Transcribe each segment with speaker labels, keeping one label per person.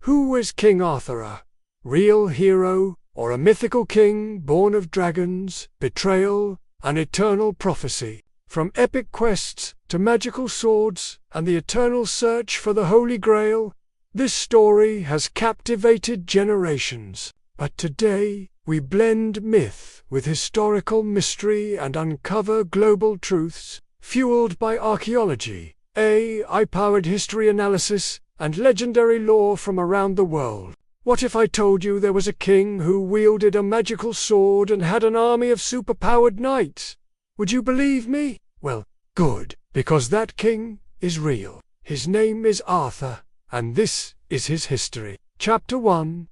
Speaker 1: Who is King Arthur, a real hero, or a mythical king born of dragons, betrayal, and eternal prophecy? From epic quests to magical swords and the eternal search for the Holy Grail, this story has captivated generations. But today, we blend myth with historical mystery and uncover global truths, fueled by archaeology, AI-powered history analysis, and legendary lore from around the world. What if I told you there was a king who wielded a magical sword and had an army of superpowered knights? Would you believe me? Well, good, because that king is real. His name is Arthur, and this is his history. Chapter 1.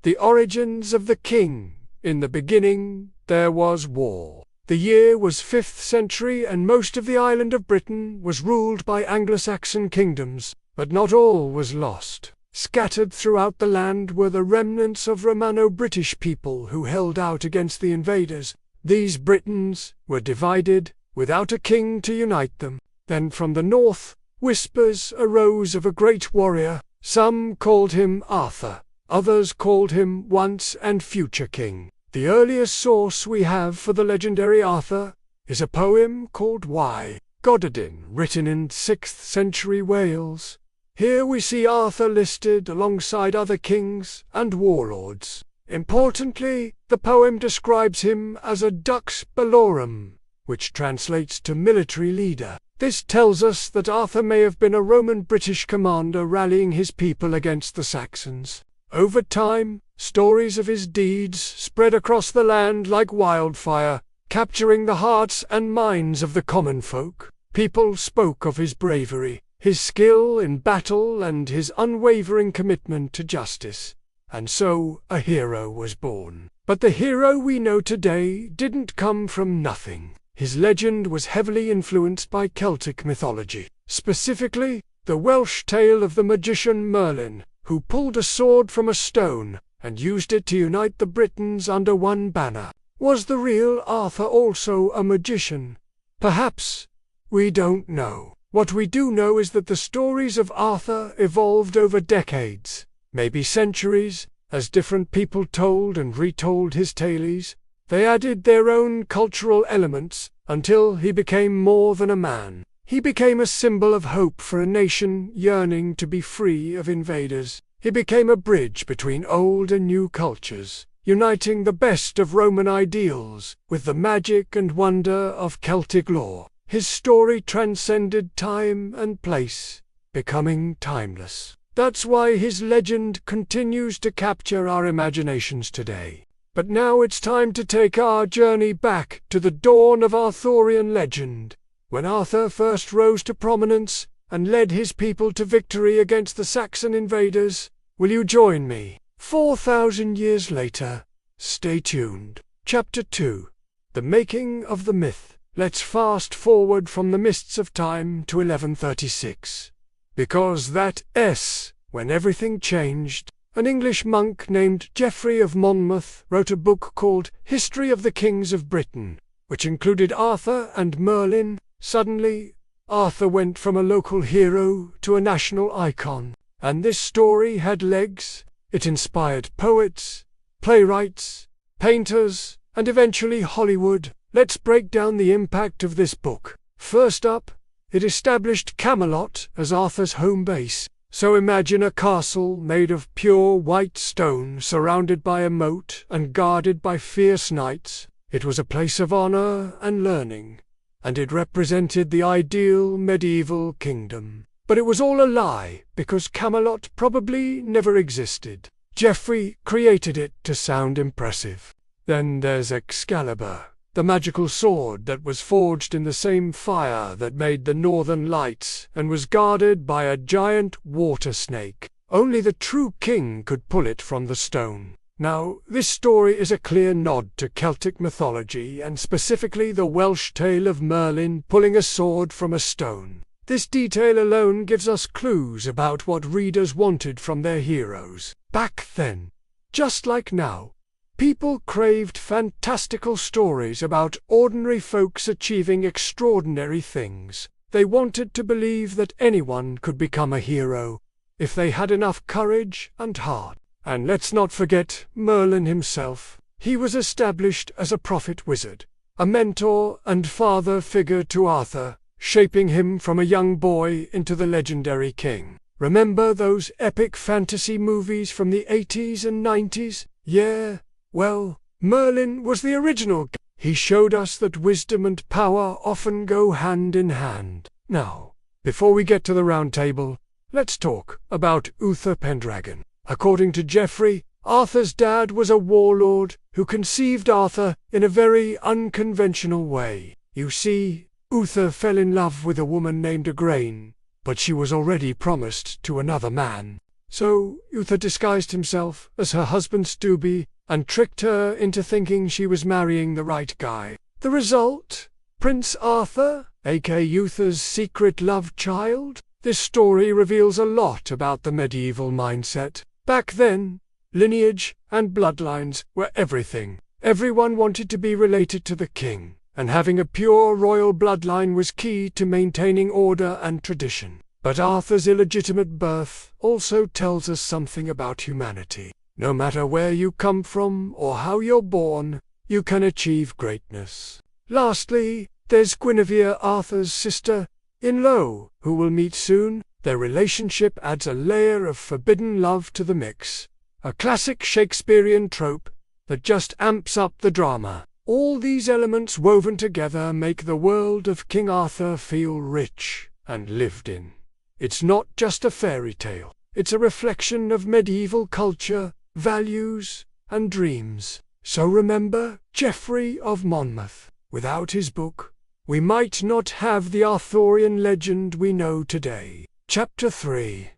Speaker 1: The origins of the king. In the beginning, there was war. The year was 5th century and most of the island of Britain was ruled by Anglo-Saxon kingdoms, but not all was lost. Scattered throughout the land were the remnants of Romano-British people who held out against the invaders. These Britons were divided, without a king to unite them. Then from the north, whispers arose of a great warrior. Some called him Arthur, others called him once and future king. The earliest source we have for the legendary Arthur is a poem called Y. Gododin, written in 6th century Wales. Here we see Arthur listed alongside other kings and warlords. Importantly, the poem describes him as a dux bellorum, which translates to military leader. This tells us that Arthur may have been a Roman-British commander rallying his people against the Saxons. Over time, stories of his deeds spread across the land like wildfire, capturing the hearts and minds of the common folk. People spoke of his bravery, his skill in battle, and his unwavering commitment to justice. And so a hero was born. But the hero we know today didn't come from nothing. His legend was heavily influenced by Celtic mythology, specifically the Welsh tale of the magician Merlin, who pulled a sword from a stone and used it to unite the Britons under one banner. Was the real Arthur also a magician? Perhaps. We don't know. What we do know is that the stories of Arthur evolved over decades, maybe centuries, as different people told and retold his tales. They added their own cultural elements until he became more than a man. He became a symbol of hope for a nation yearning to be free of invaders. He became a bridge between old and new cultures, uniting the best of Roman ideals with the magic and wonder of Celtic lore. His story transcended time and place, becoming timeless. That's why his legend continues to capture our imaginations today. But now it's time to take our journey back to the dawn of Arthurian legend, when Arthur first rose to prominence and led his people to victory against the Saxon invaders. Will you join me? 4,000 years later. Stay tuned. Chapter 2. The Making of the Myth. Let's fast forward from the mists of time to 1136. Because that's when everything changed. An English monk named Geoffrey of Monmouth wrote a book called History of the Kings of Britain, which included Arthur and Merlin. Suddenly, Arthur went from a local hero to a national icon. And this story had legs. It inspired poets, playwrights, painters, and eventually Hollywood. Let's break down the impact of this book. First up, it established Camelot as Arthur's home base. So imagine a castle made of pure white stone surrounded by a moat and guarded by fierce knights. It was a place of honor and learning, and it represented the ideal medieval kingdom. But it was all a lie, because Camelot probably never existed. Geoffrey created it to sound impressive. Then there's Excalibur, the magical sword that was forged in the same fire that made the northern lights and was guarded by a giant water snake. Only the true king could pull it from the stone. Now, this story is a clear nod to Celtic mythology and specifically the Welsh tale of Merlin pulling a sword from a stone. This detail alone gives us clues about what readers wanted from their heroes. Back then, just like now, people craved fantastical stories about ordinary folks achieving extraordinary things. They wanted to believe that anyone could become a hero, if they had enough courage and heart. And let's not forget Merlin himself. He was established as a prophet wizard, a mentor and father figure to Arthur, shaping him from a young boy into the legendary king. Remember those epic fantasy movies from the 80s and 90s? Yeah, well, Merlin was the original. He showed us that wisdom and power often go hand in hand. Now, before we get to the round table, let's talk about Uther Pendragon. According to Geoffrey, Arthur's dad was a warlord who conceived Arthur in a very unconventional way. You see, Uther fell in love with a woman named Igraine, but she was already promised to another man. So Uther disguised himself as her husband Stubby and tricked her into thinking she was marrying the right guy. The result? Prince Arthur, aka Uther's secret love child? This story reveals a lot about the medieval mindset. Back then, lineage and bloodlines were everything. Everyone wanted to be related to the king, and having a pure royal bloodline was key to maintaining order and tradition. But Arthur's illegitimate birth also tells us something about humanity. No matter where you come from or how you're born, you can achieve greatness. Lastly, there's Guinevere, Arthur's sister-in-law, who we'll meet soon. Their relationship adds a layer of forbidden love to the mix. A classic Shakespearean trope that just amps up the drama. All these elements woven together make the world of King Arthur feel rich and lived in. It's not just a fairy tale. It's a reflection of medieval culture, values, and dreams. So remember Geoffrey of Monmouth. Without his book, we might not have the Arthurian legend we know today. Chapter 3.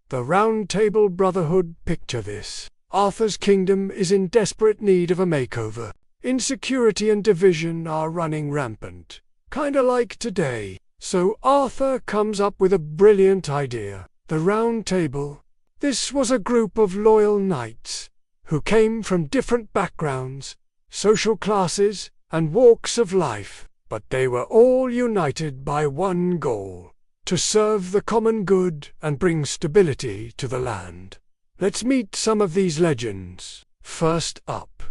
Speaker 1: The Round Table Brotherhood. Picture this. Arthur's kingdom is in desperate need of a makeover. Insecurity and division are running rampant. Kinda like today. So Arthur comes up with a brilliant idea. The Round Table. This was a group of loyal knights who came from different backgrounds, social classes, and walks of life, but they were all united by one goal: to serve the common good and bring stability to the land. Let's meet some of these legends. First up,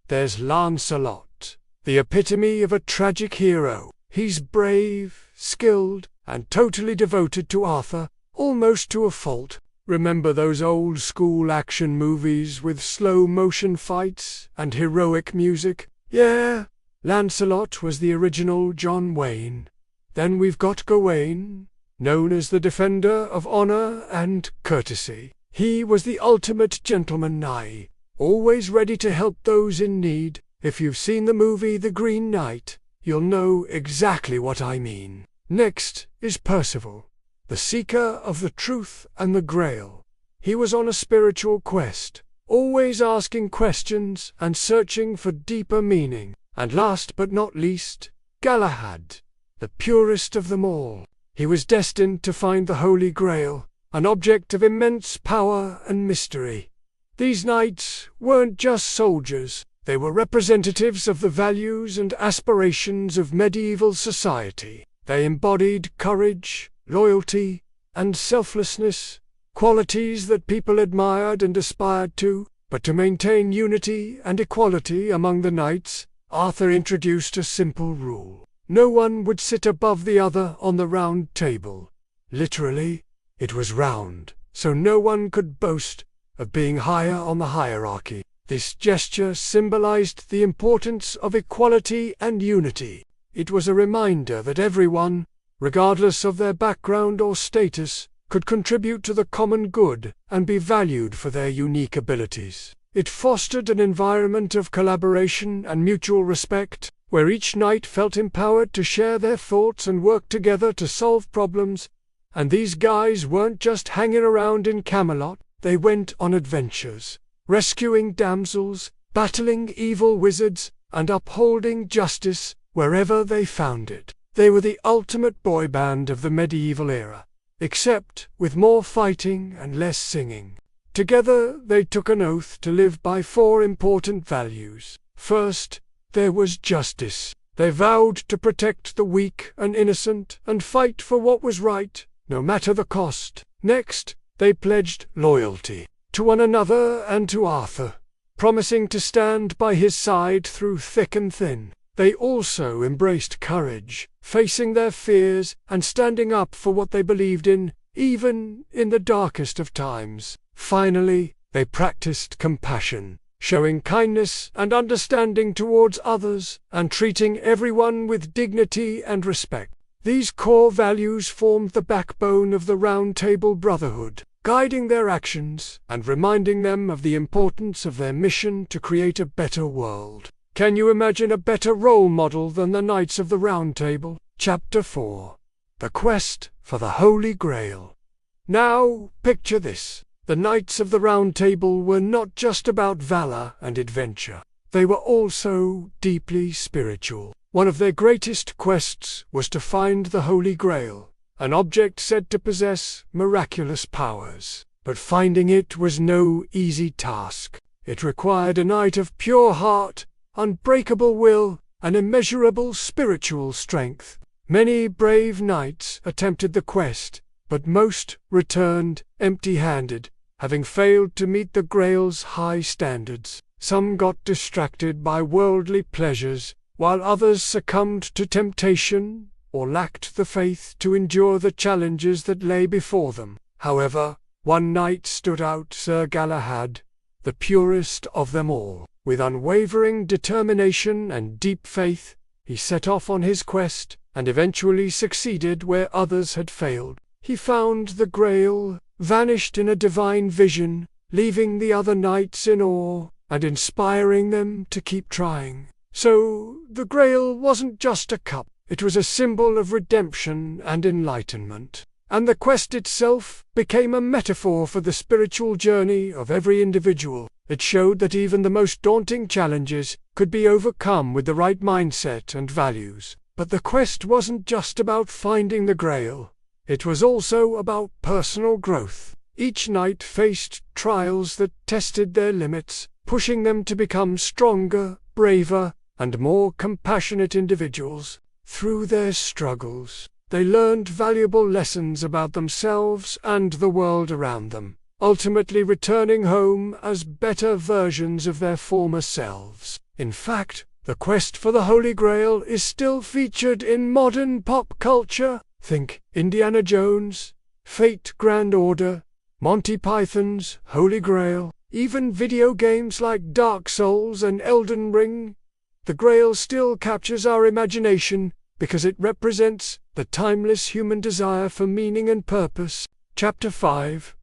Speaker 1: there's Lancelot, the epitome of a tragic hero. He's brave, skilled, and totally devoted to Arthur, almost to a fault. Remember those old-school action movies with slow-motion fights and heroic music? Yeah, Lancelot was the original John Wayne. Then we've got Gawain, known as the defender of honor and courtesy. He was the ultimate gentleman knight, always ready to help those in need. If you've seen the movie The Green Knight, you'll know exactly what I mean. Next is Percival, the seeker of the truth and the Grail. He was on a spiritual quest, always asking questions and searching for deeper meaning. And last but not least, Galahad, the purest of them all. He was destined to find the Holy Grail, an object of immense power and mystery. These knights weren't just soldiers, they were representatives of the values and aspirations of medieval society. They embodied courage, loyalty, and selflessness, qualities that people admired and aspired to. But to maintain unity and equality among the knights, Arthur introduced a simple rule. No one would sit above the other on the round table. Literally, it was round, so no one could boast of being higher on the hierarchy. This gesture symbolized the importance of equality and unity. It was a reminder that everyone, regardless of their background or status, could contribute to the common good and be valued for their unique abilities. It fostered an environment of collaboration and mutual respect, where each knight felt empowered to share their thoughts and work together to solve problems. And these guys weren't just hanging around in Camelot, they went on adventures, rescuing damsels, battling evil wizards, and upholding justice wherever they found it. They were the ultimate boy band of the medieval era, except with more fighting and less singing. Together they took an oath to live by 4 important values. First, there was justice. They vowed to protect the weak and innocent and fight for what was right, no matter the cost. Next, they pledged loyalty to one another and to Arthur, promising to stand by his side through thick and thin. They also embraced courage, facing their fears and standing up for what they believed in, even in the darkest of times. Finally, they practiced compassion, showing kindness and understanding towards others, and treating everyone with dignity and respect. These core values formed the backbone of the Round Table Brotherhood, guiding their actions and reminding them of the importance of their mission to create a better world. Can you imagine a better role model than the Knights of the Round Table? Chapter 4. The Quest for the Holy Grail. Now, picture this. The Knights of the Round Table were not just about valor and adventure. They were also deeply spiritual. One of their greatest quests was to find the Holy Grail, an object said to possess miraculous powers. But finding it was no easy task. It required a knight of pure heart, unbreakable will, and immeasurable spiritual strength. Many brave knights attempted the quest, but most returned empty-handed, having failed to meet the Grail's high standards. Some got distracted by worldly pleasures, while others succumbed to temptation or lacked the faith to endure the challenges that lay before them. However, one knight stood out, Sir Galahad, the purest of them all. With unwavering determination and deep faith, he set off on his quest, and eventually succeeded where others had failed. He found the Grail, vanished in a divine vision, leaving the other knights in awe, and inspiring them to keep trying. So, the Grail wasn't just a cup, it was a symbol of redemption and enlightenment. And the quest itself became a metaphor for the spiritual journey of every individual. It showed that even the most daunting challenges could be overcome with the right mindset and values. But the quest wasn't just about finding the Grail. It was also about personal growth. Each knight faced trials that tested their limits, pushing them to become stronger, braver, and more compassionate individuals. Through their struggles, they learned valuable lessons about themselves and the world around them, ultimately returning home as better versions of their former selves. In fact, the quest for the Holy Grail is still featured in modern pop culture. Think Indiana Jones, Fate Grand Order, Monty Python's Holy Grail, even video games like Dark Souls and Elden Ring. The Grail still captures our imagination because it represents the timeless human desire for meaning and purpose. Chapter 5.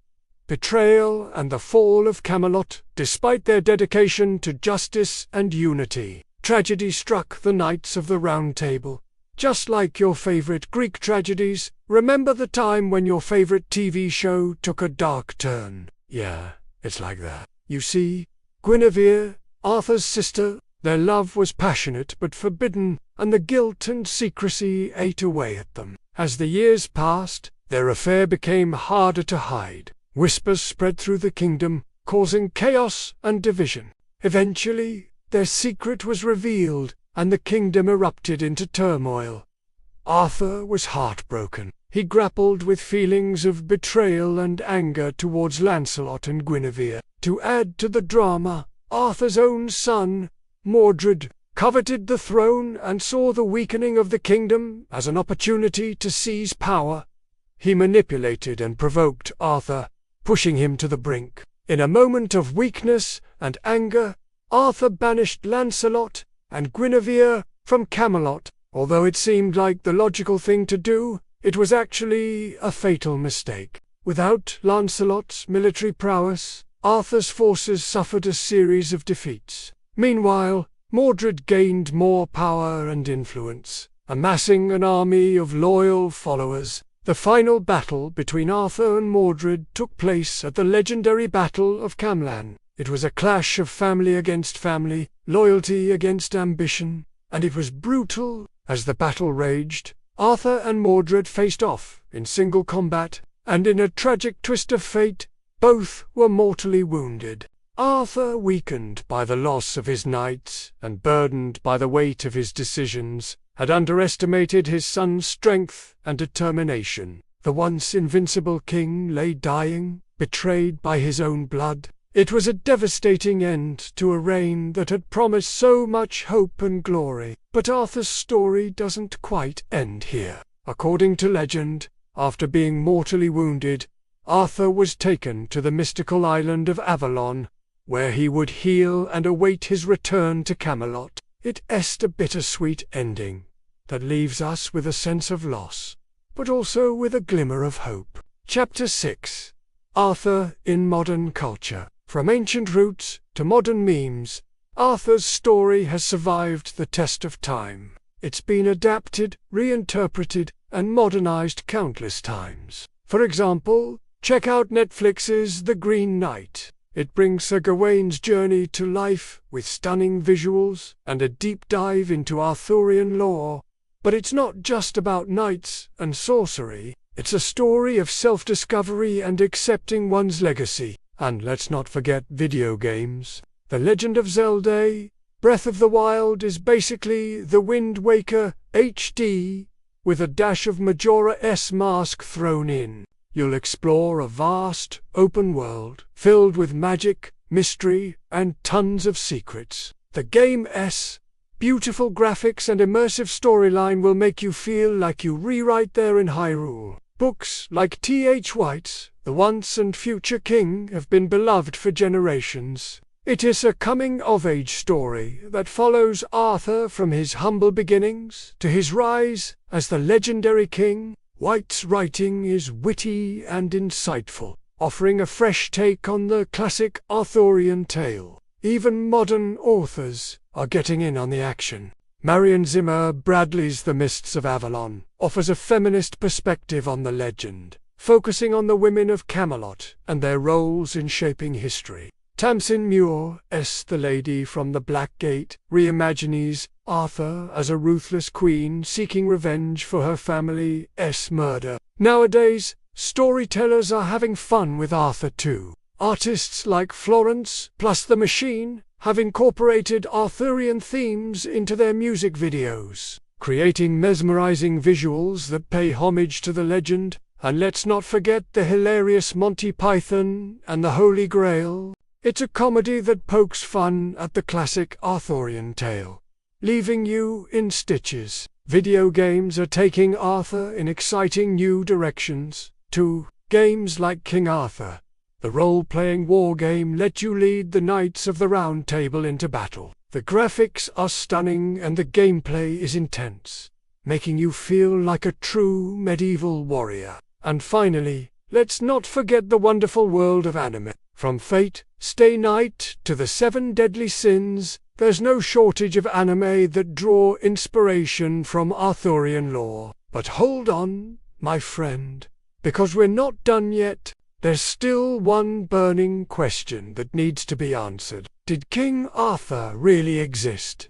Speaker 1: Betrayal and the Fall of Camelot. Despite their dedication to justice and unity, tragedy struck the Knights of the Round Table. Just like your favorite Greek tragedies, remember the time when your favorite TV show took a dark turn? Yeah, it's like that. You see, Guinevere, Arthur's sister, their love was passionate but forbidden, and the guilt and secrecy ate away at them. As the years passed, their affair became harder to hide. Whispers spread through the kingdom, causing chaos and division. Eventually, their secret was revealed, and the kingdom erupted into turmoil. Arthur was heartbroken. He grappled with feelings of betrayal and anger towards Lancelot and Guinevere. To add to the drama, Arthur's own son, Mordred, coveted the throne and saw the weakening of the kingdom as an opportunity to seize power. He manipulated and provoked Arthur, pushing him to the brink. In a moment of weakness and anger, Arthur banished Lancelot and Guinevere from Camelot. Although it seemed like the logical thing to do, it was actually a fatal mistake. Without Lancelot's military prowess, Arthur's forces suffered a series of defeats. Meanwhile, Mordred gained more power and influence, amassing an army of loyal followers. The final battle between Arthur and Mordred took place at the legendary Battle of Camelot. It was a clash of family against family, loyalty against ambition, and it was brutal. As the battle raged, Arthur and Mordred faced off in single combat, and in a tragic twist of fate, both were mortally wounded. Arthur, weakened by the loss of his knights and burdened by the weight of his decisions, had underestimated his son's strength and determination. The once invincible king lay dying, betrayed by his own blood. It was a devastating end to a reign that had promised so much hope and glory. But Arthur's story doesn't quite end here. According to legend, after being mortally wounded, Arthur was taken to the mystical island of Avalon, where he would heal and await his return to Camelot. It's a bittersweet ending that leaves us with a sense of loss, but also with a glimmer of hope. Chapter 6: Arthur in Modern Culture. From ancient roots to modern memes, Arthur's story has survived the test of time. It's been adapted, reinterpreted, and modernized countless times. For example, check out Netflix's The Green Knight. It brings Sir Gawain's journey to life with stunning visuals and a deep dive into Arthurian lore. But it's not just about knights and sorcery. It's a story of self-discovery and accepting one's legacy. And let's not forget video games. The Legend of Zelda: Breath of the Wild is basically The Wind Waker HD, with a dash of Majora's Mask thrown in. You'll explore a vast, open world, filled with magic, mystery, and tons of secrets. The game's beautiful graphics and immersive storyline will make you feel like you're right there in Hyrule. Books like T.H. White's The Once and Future King have been beloved for generations. It is a coming-of-age story that follows Arthur from his humble beginnings to his rise as the legendary king. White's writing is witty and insightful, offering a fresh take on the classic Arthurian tale. Even modern authors are getting in on the action. Marion Zimmer Bradley's The Mists of Avalon offers a feminist perspective on the legend, focusing on the women of Camelot and their roles in shaping history. Tamsin Muir's The Lady from the Black Gate reimagines Arthur as a ruthless queen seeking revenge for her family's murder. Nowadays, storytellers are having fun with Arthur too. Artists like Florence plus the Machine have incorporated Arthurian themes into their music videos, creating mesmerizing visuals that pay homage to the legend. And let's not forget the hilarious Monty Python and the Holy Grail. It's a comedy that pokes fun at the classic Arthurian tale, leaving you in stitches. Video games are taking Arthur in exciting new directions, too. Games like King Arthur, the role-playing war game, let you lead the Knights of the Round Table into battle. The graphics are stunning and the gameplay is intense, making you feel like a true medieval warrior. And finally, let's not forget the wonderful world of anime. From Fate Stay Night to the 7 Deadly Sins, there's no shortage of anime that draw inspiration from Arthurian lore. But hold on, my friend, because we're not done yet. There's still one burning question that needs to be answered. Did King Arthur really exist?